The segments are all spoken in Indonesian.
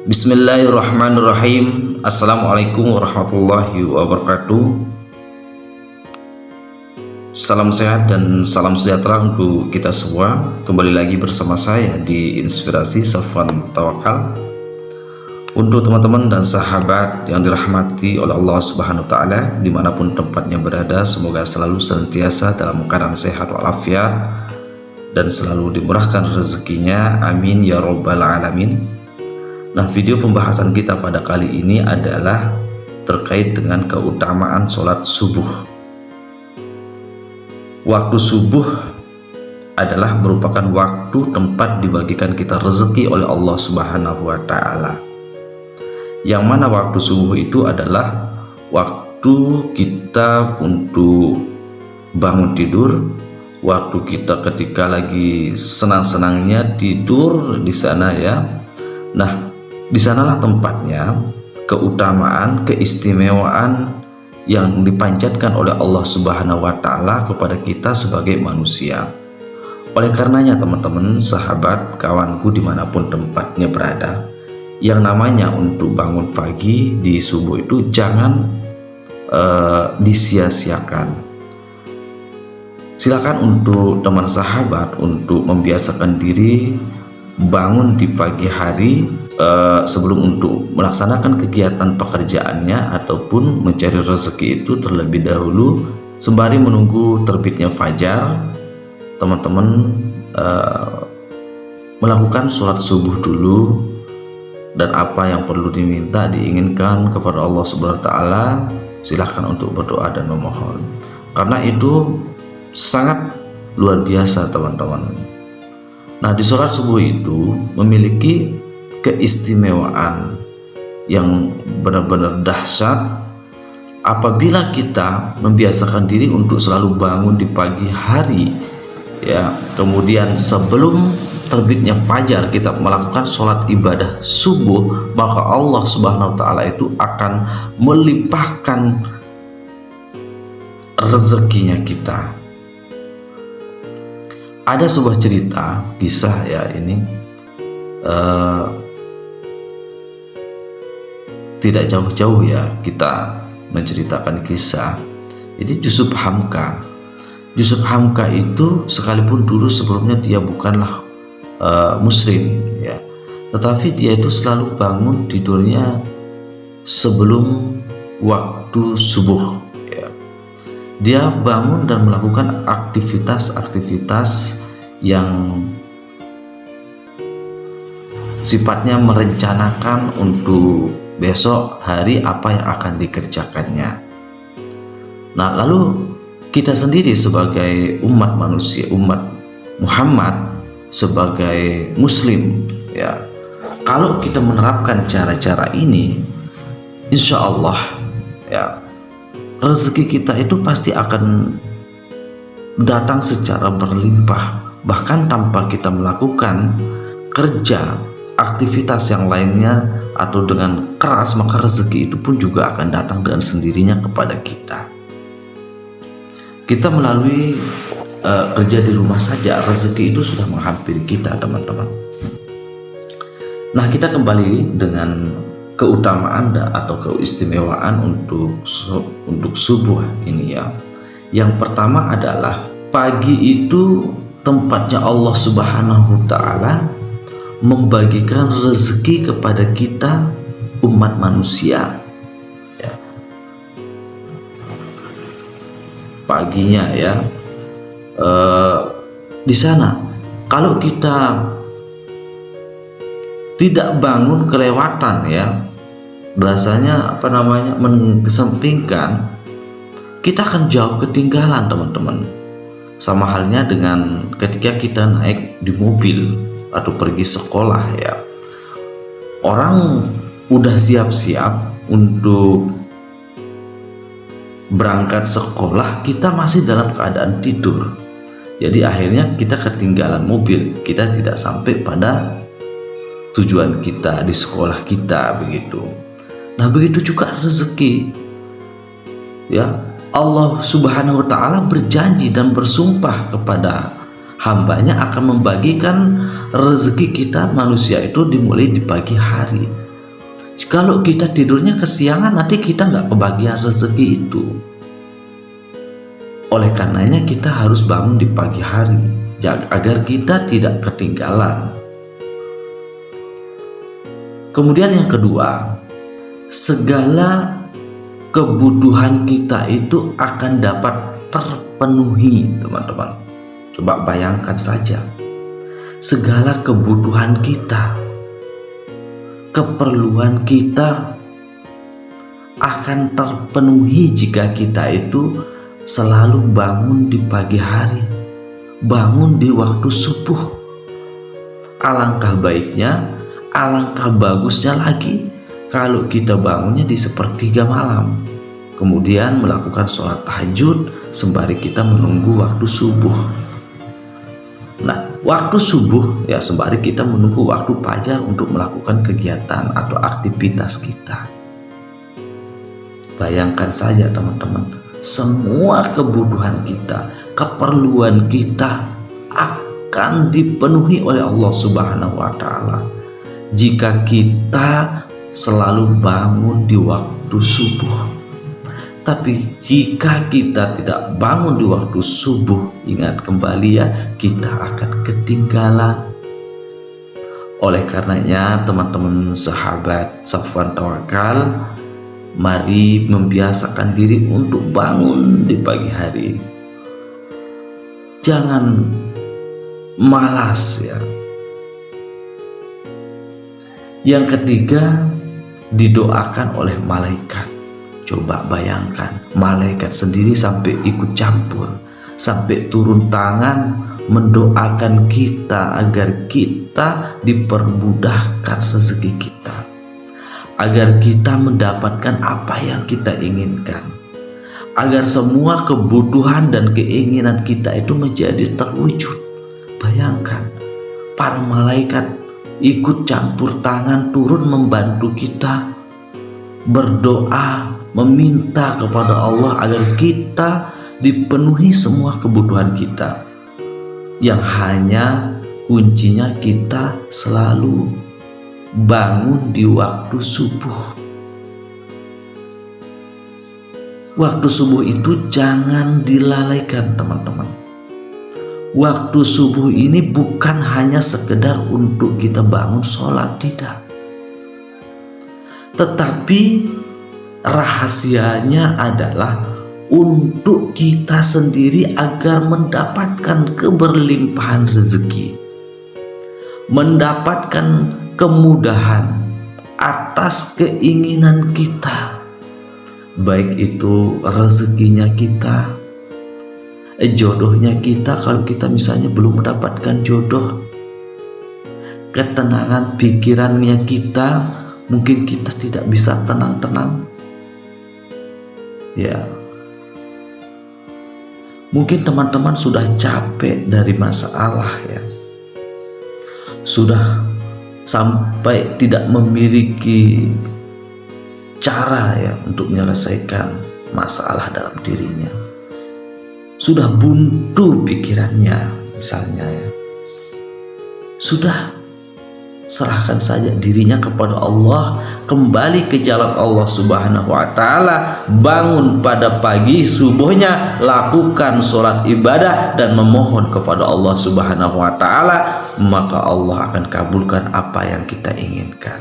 Bismillahirrahmanirrahim. Assalamualaikum warahmatullahi wabarakatuh. Salam sehat dan salam sejahtera untuk kita semua. Kembali lagi bersama saya di Inspirasi Safwan Tawakal. Untuk teman-teman dan sahabat yang dirahmati oleh Allah Subhanahu wa Ta'ala, dimanapun tempatnya berada, semoga selalu senantiasa dalam keadaan sehat walafiat dan selalu dimurahkan rezekinya. Amin ya Rabbal Alamin. Nah, video pembahasan kita pada kali ini adalah terkait dengan keutamaan sholat subuh. Waktu subuh adalah merupakan waktu tempat dibagikan kita rezeki oleh Allah Subhanahu wa Ta'ala. Yang mana waktu subuh itu adalah waktu kita untuk bangun tidur, waktu kita ketika lagi senang-senangnya tidur di sana ya. Nah, di sanalah tempatnya keutamaan, keistimewaan yang dipanjatkan oleh Allah Subhanahu wa Ta'ala kepada kita sebagai manusia. Oleh karenanya teman-teman, sahabat, kawanku dimanapun tempatnya berada, yang namanya untuk bangun pagi di subuh itu jangan disia-siakan. Silakan untuk teman sahabat untuk membiasakan diri bangun di pagi hari sebelum untuk melaksanakan kegiatan pekerjaannya ataupun mencari rezeki itu terlebih dahulu, sembari menunggu terbitnya fajar, teman-teman melakukan sholat subuh dulu, dan apa yang perlu diminta diinginkan kepada Allah Subhanahu wa Ta'ala, silahkan untuk berdoa dan memohon, karena itu sangat luar biasa teman-teman. Nah, di sholat subuh itu memiliki keistimewaan yang benar-benar dahsyat apabila kita membiasakan diri untuk selalu bangun di pagi hari ya. Kemudian sebelum terbitnya fajar kita melakukan sholat ibadah subuh, maka Allah Subhanahu wa Ta'ala itu akan melimpahkan rezekinya kita. Ada sebuah cerita, kisah ya ini, tidak jauh-jauh ya kita menceritakan kisah. Jadi Yusuf Hamka itu sekalipun dulu sebelumnya dia bukanlah muslim ya, tetapi dia itu selalu bangun tidurnya sebelum waktu subuh ya. Dia bangun dan melakukan aktivitas-aktivitas yang sifatnya merencanakan untuk besok hari apa yang akan dikerjakannya. Nah, lalu kita sendiri sebagai umat manusia, umat Muhammad, sebagai muslim ya, kalau kita menerapkan cara-cara ini, insya Allah ya, rezeki kita itu pasti akan datang secara berlimpah, bahkan tanpa kita melakukan kerja, aktivitas yang lainnya atau dengan keras, maka rezeki itu pun juga akan datang dengan sendirinya kepada kita. Kita melalui kerja di rumah saja, rezeki itu sudah menghampiri kita teman-teman. Nah, kita kembali dengan keutamaan atau keistimewaan untuk subuh ini ya. Yang pertama adalah pagi itu tempatnya Allah Subhanahu wa Ta'ala membagikan rezeki kepada kita umat manusia ya. Paginya ya, di sana kalau kita tidak bangun kelewatan ya, bahasanya mengesampingkan, kita akan jauh ketinggalan teman-teman. Sama halnya dengan ketika kita naik di mobil atau pergi sekolah ya, orang udah siap-siap untuk berangkat sekolah, kita masih dalam keadaan tidur. Jadi akhirnya kita ketinggalan mobil, kita tidak sampai pada tujuan kita di sekolah kita begitu. Nah, begitu juga rezeki ya. Allah Subhanahu wa Ta'ala berjanji dan bersumpah kepada hambanya akan membagikan rezeki kita manusia itu dimulai di pagi hari. Kalau kita tidurnya kesiangan, nanti kita nggak kebagian rezeki itu. Oleh karenanya kita harus bangun di pagi hari agar kita tidak ketinggalan. Kemudian yang kedua, segala kebutuhan kita itu akan dapat terpenuhi, teman-teman. Coba bayangkan saja, segala kebutuhan kita, keperluan kita akan terpenuhi jika kita itu selalu bangun di pagi hari, bangun di waktu subuh. Alangkah baiknya, alangkah bagusnya lagi kalau kita bangunnya di sepertiga malam, kemudian melakukan sholat tahajud sembari kita menunggu waktu subuh. Nah, waktu subuh ya sembari kita menunggu waktu fajar untuk melakukan kegiatan atau aktivitas kita. Bayangkan saja teman-teman, semua kebutuhan kita, keperluan kita akan dipenuhi oleh Allah Subhanahu wa Ta'ala jika kita selalu bangun di waktu subuh. Tapi jika kita tidak bangun di waktu subuh, ingat kembali ya, kita akan ketinggalan. Oleh karenanya teman-teman sahabat Safwan Tawakal, mari membiasakan diri untuk bangun di pagi hari. Jangan malas ya. Yang ketiga, didoakan oleh malaikat. Coba bayangkan, malaikat sendiri sampai ikut campur, sampai turun tangan mendoakan kita agar kita dipermudahkan rezeki kita, agar kita mendapatkan apa yang kita inginkan, agar semua kebutuhan dan keinginan kita itu menjadi terwujud. Bayangkan, para malaikat ikut campur tangan turun membantu kita, berdoa, meminta kepada Allah agar kita dipenuhi semua kebutuhan kita, yang hanya kuncinya kita selalu bangun di waktu subuh. Waktu subuh itu jangan dilalaikan teman-teman. Waktu subuh ini bukan hanya sekedar untuk kita bangun sholat, tidak. Tetapi rahasianya adalah untuk kita sendiri agar mendapatkan keberlimpahan rezeki, mendapatkan kemudahan atas keinginan kita, baik itu rezekinya kita, jodohnya kita. Kalau kita misalnya belum mendapatkan jodoh, ketenangan pikirannya kita, mungkin kita tidak bisa tenang-tenang ya. Mungkin teman-teman sudah capek dari masalah ya, sudah sampai tidak memiliki cara ya untuk menyelesaikan masalah dalam dirinya, sudah buntu pikirannya misalnya ya. Sudah, serahkan saja dirinya kepada Allah, kembali ke jalan Allah Subhanahu wa Ta'ala, bangun pada pagi subuhnya, lakukan sholat ibadah dan memohon kepada Allah Subhanahu wa Ta'ala, maka Allah akan kabulkan apa yang kita inginkan.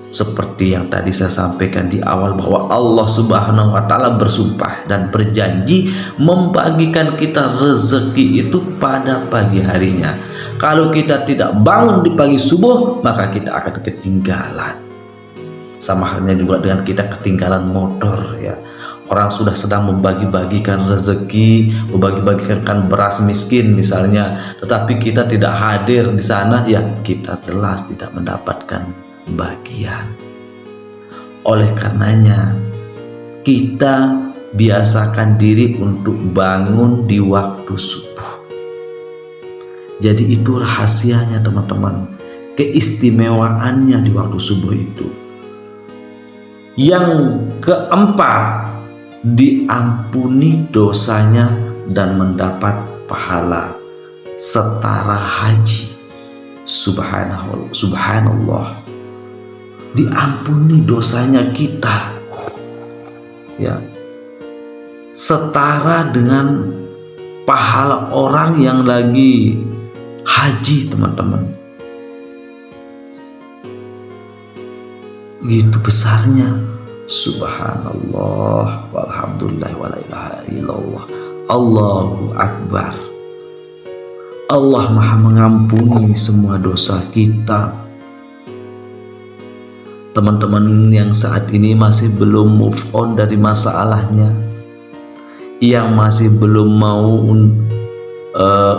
Seperti yang tadi saya sampaikan di awal, bahwa Allah Subhanahu wa Ta'ala bersumpah dan berjanji membagikan kita rezeki itu pada pagi harinya. Kalau kita tidak bangun di pagi subuh, maka kita akan ketinggalan. Sama halnya juga dengan kita ketinggalan motor ya. Orang sudah sedang membagi-bagikan rezeki, membagi-bagikan beras miskin misalnya, tetapi kita tidak hadir di sana, ya kita jelas tidak mendapatkan bagian. Oleh karenanya, kita biasakan diri untuk bangun di waktu subuh. Jadi itu rahasianya teman-teman, keistimewaannya di waktu subuh itu. Yang keempat, diampuni dosanya dan mendapat pahala setara haji. Subhanallah. diampuni dosanya kita, ya, setara dengan pahala orang yang lagi haji, teman-teman. Gitu besarnya. Subhanallah walhamdulillah wala ilaha illallah, Allahu akbar. Allah Maha mengampuni semua dosa kita. Teman-teman yang saat ini masih belum move on dari masalahnya, yang masih belum mau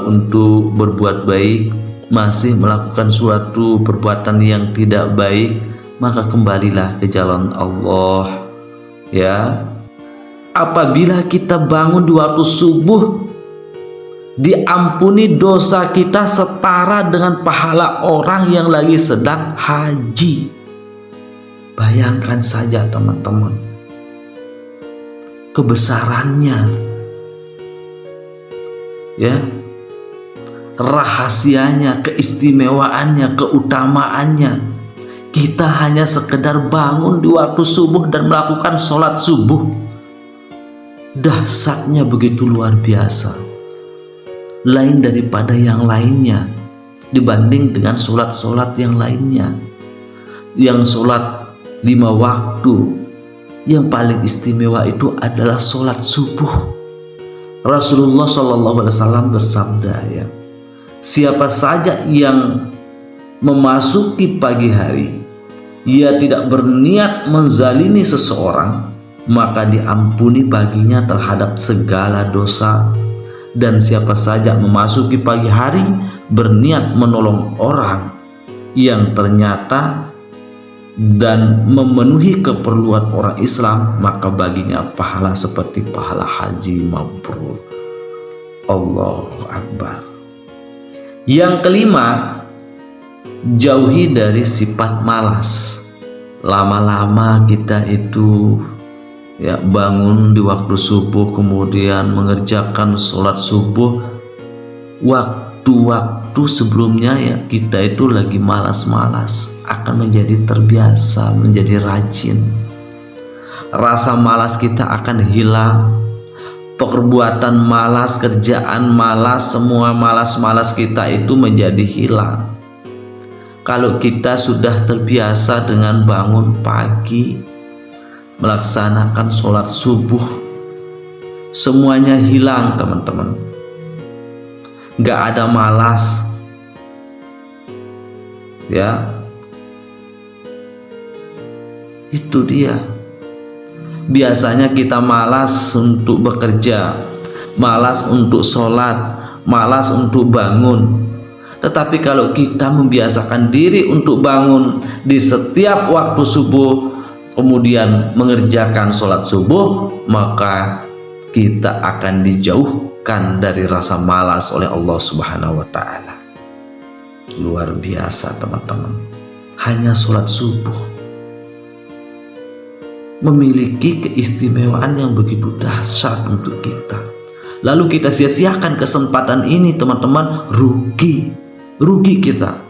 untuk berbuat baik, masih melakukan suatu perbuatan yang tidak baik, maka kembalilah ke jalan Allah, ya. Apabila kita bangun di waktu subuh, diampuni dosa kita setara dengan pahala orang yang lagi sedang haji. Bayangkan saja, teman-teman, kebesarannya, ya, rahasianya, keistimewaannya, keutamaannya. Kita hanya sekedar bangun di waktu subuh dan melakukan sholat subuh, dahsyatnya begitu luar biasa, lain daripada yang lainnya dibanding dengan sholat-sholat yang lainnya. Yang sholat 5 waktu, yang paling istimewa itu adalah sholat subuh. Rasulullah SAW bersabda, ya, siapa saja yang memasuki pagi hari, ia tidak berniat menzalimi seseorang, maka diampuni baginya terhadap segala dosa. Dan siapa saja memasuki pagi hari berniat menolong orang yang ternyata dan memenuhi keperluan orang Islam, maka baginya pahala seperti pahala haji mabrur. Allahu Akbar. Yang kelima, jauhi dari sifat malas. Lama-lama kita itu, ya, bangun di waktu subuh, kemudian mengerjakan sholat subuh, waktu-waktu sebelumnya, ya, kita itu lagi malas-malas, akan menjadi terbiasa, menjadi rajin. Rasa malas kita akan hilang. Perbuatan malas, kerjaan malas, semua malas-malas kita itu menjadi hilang. Kalau kita sudah terbiasa dengan bangun pagi, melaksanakan sholat subuh, semuanya hilang, teman-teman. Gak ada malas, ya. Itu dia. Biasanya kita malas untuk bekerja, malas untuk sholat, malas untuk bangun. Tetapi kalau kita membiasakan diri untuk bangun di setiap waktu subuh, kemudian mengerjakan sholat subuh, maka kita akan dijauhkan dari rasa malas oleh Allah Subhanahu wa Ta'ala. Luar biasa, teman-teman. Hanya sholat subuh memiliki keistimewaan yang begitu dahsyat untuk kita. Lalu kita sia-siakan kesempatan ini, teman-teman, rugi kita.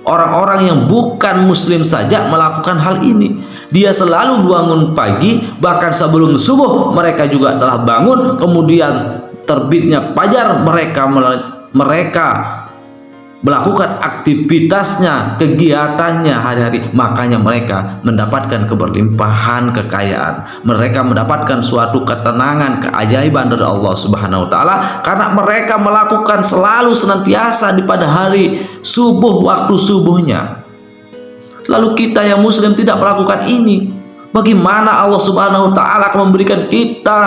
Orang-orang yang bukan muslim saja melakukan hal ini. Dia selalu bangun pagi, bahkan sebelum subuh mereka juga telah bangun. Kemudian terbitnya fajar, mereka melakukan aktivitasnya, kegiatannya hari-hari. Makanya mereka mendapatkan keberlimpahan kekayaan. Mereka mendapatkan suatu ketenangan, keajaiban dari Allah Subhanahu wa Ta'ala, karena mereka melakukan selalu senantiasa di pada hari subuh, waktu subuhnya. Lalu kita yang muslim tidak melakukan ini, bagaimana Allah Subhanahu wa Ta'ala akan memberikan kita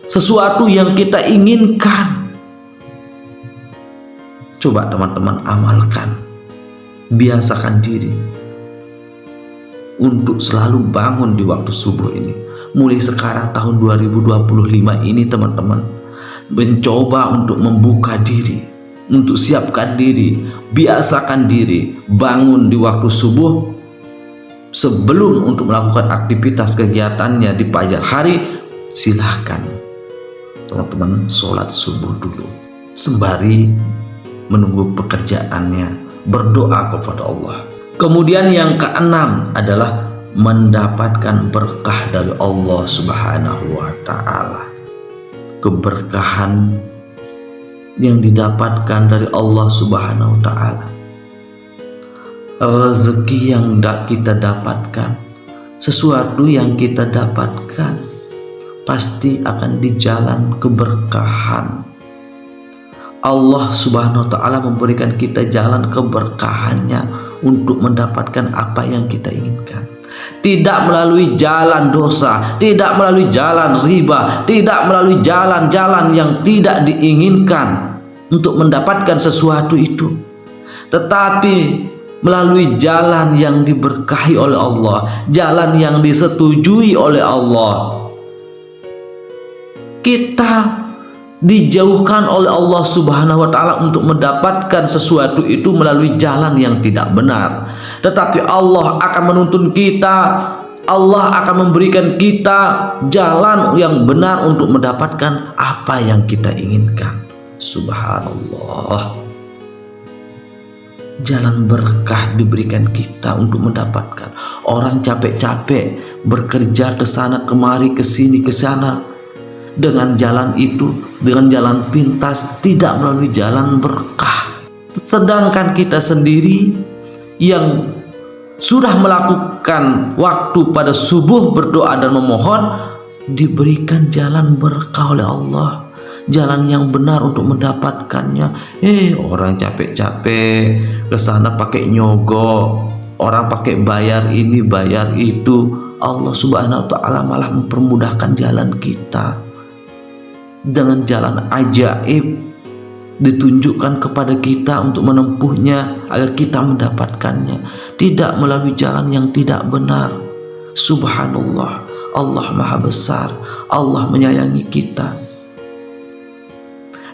sesuatu yang kita inginkan? Coba teman-teman amalkan, biasakan diri untuk selalu bangun di waktu subuh ini. Mulai sekarang tahun 2025 ini, teman-teman, mencoba untuk membuka diri, untuk siapkan diri, biasakan diri bangun di waktu subuh. Sebelum untuk melakukan aktivitas kegiatannya di pagi hari, silahkan teman-teman sholat subuh dulu, sembari menunggu pekerjaannya, berdoa kepada Allah. Kemudian yang keenam adalah mendapatkan berkah dari Allah Subhanahu wa taala. Keberkahan yang didapatkan dari Allah Subhanahu wa taala. Rezeki yang kita dapatkan, sesuatu yang kita dapatkan pasti akan di jalan keberkahan. Allah Subhanahu wa taala memberikan kita jalan keberkahannya untuk mendapatkan apa yang kita inginkan. Tidak melalui jalan dosa, tidak melalui jalan riba, tidak melalui jalan-jalan yang tidak diinginkan untuk mendapatkan sesuatu itu, tetapi melalui jalan yang diberkahi oleh Allah, jalan yang disetujui oleh Allah. Kita dijauhkan oleh Allah Subhanahu wa taala untuk mendapatkan sesuatu itu melalui jalan yang tidak benar, tetapi Allah akan menuntun kita, Allah akan memberikan kita jalan yang benar untuk mendapatkan apa yang kita inginkan. Subhanallah, jalan berkah diberikan kita untuk mendapatkan. Orang capek-capek bekerja ke sana kemari, ke sini ke sana, dengan jalan itu, dengan jalan pintas, tidak melalui jalan berkah. Sedangkan kita sendiri yang sudah melakukan waktu pada subuh berdoa dan memohon, diberikan jalan berkah oleh Allah, jalan yang benar untuk mendapatkannya. Orang capek-capek ke sana pakai nyogok, orang pakai bayar ini bayar itu, Allah Subhanahu wa taala malah mempermudahkan jalan kita dengan jalan ajaib, ditunjukkan kepada kita untuk menempuhnya agar kita mendapatkannya, tidak melalui jalan yang tidak benar. Subhanallah, Allah Maha Besar, Allah menyayangi kita.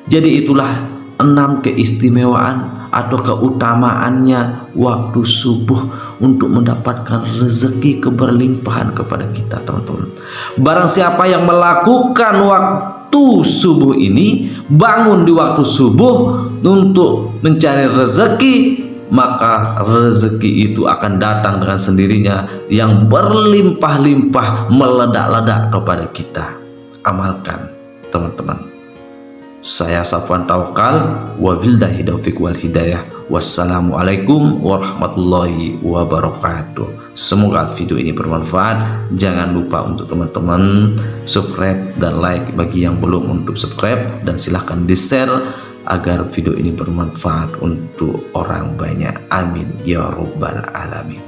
Jadi itulah 6 keistimewaan atau keutamaannya waktu subuh untuk mendapatkan rezeki keberlimpahan kepada kita, teman-teman. Barang siapa yang melakukan waktu subuh ini, bangun di waktu subuh untuk mencari rezeki, maka rezeki itu akan datang dengan sendirinya yang berlimpah-limpah, meledak-ledak kepada kita. Amalkan, teman-teman. Saya Safwan Tawakal, wabillahi taufiq wal hidayah. Wassalamualaikum warahmatullahi wabarakatuh. Semoga video ini bermanfaat. Jangan lupa untuk teman-teman subscribe dan like bagi yang belum untuk subscribe, dan silahkan di share agar video ini bermanfaat untuk orang banyak. Amin ya rabbal alamin.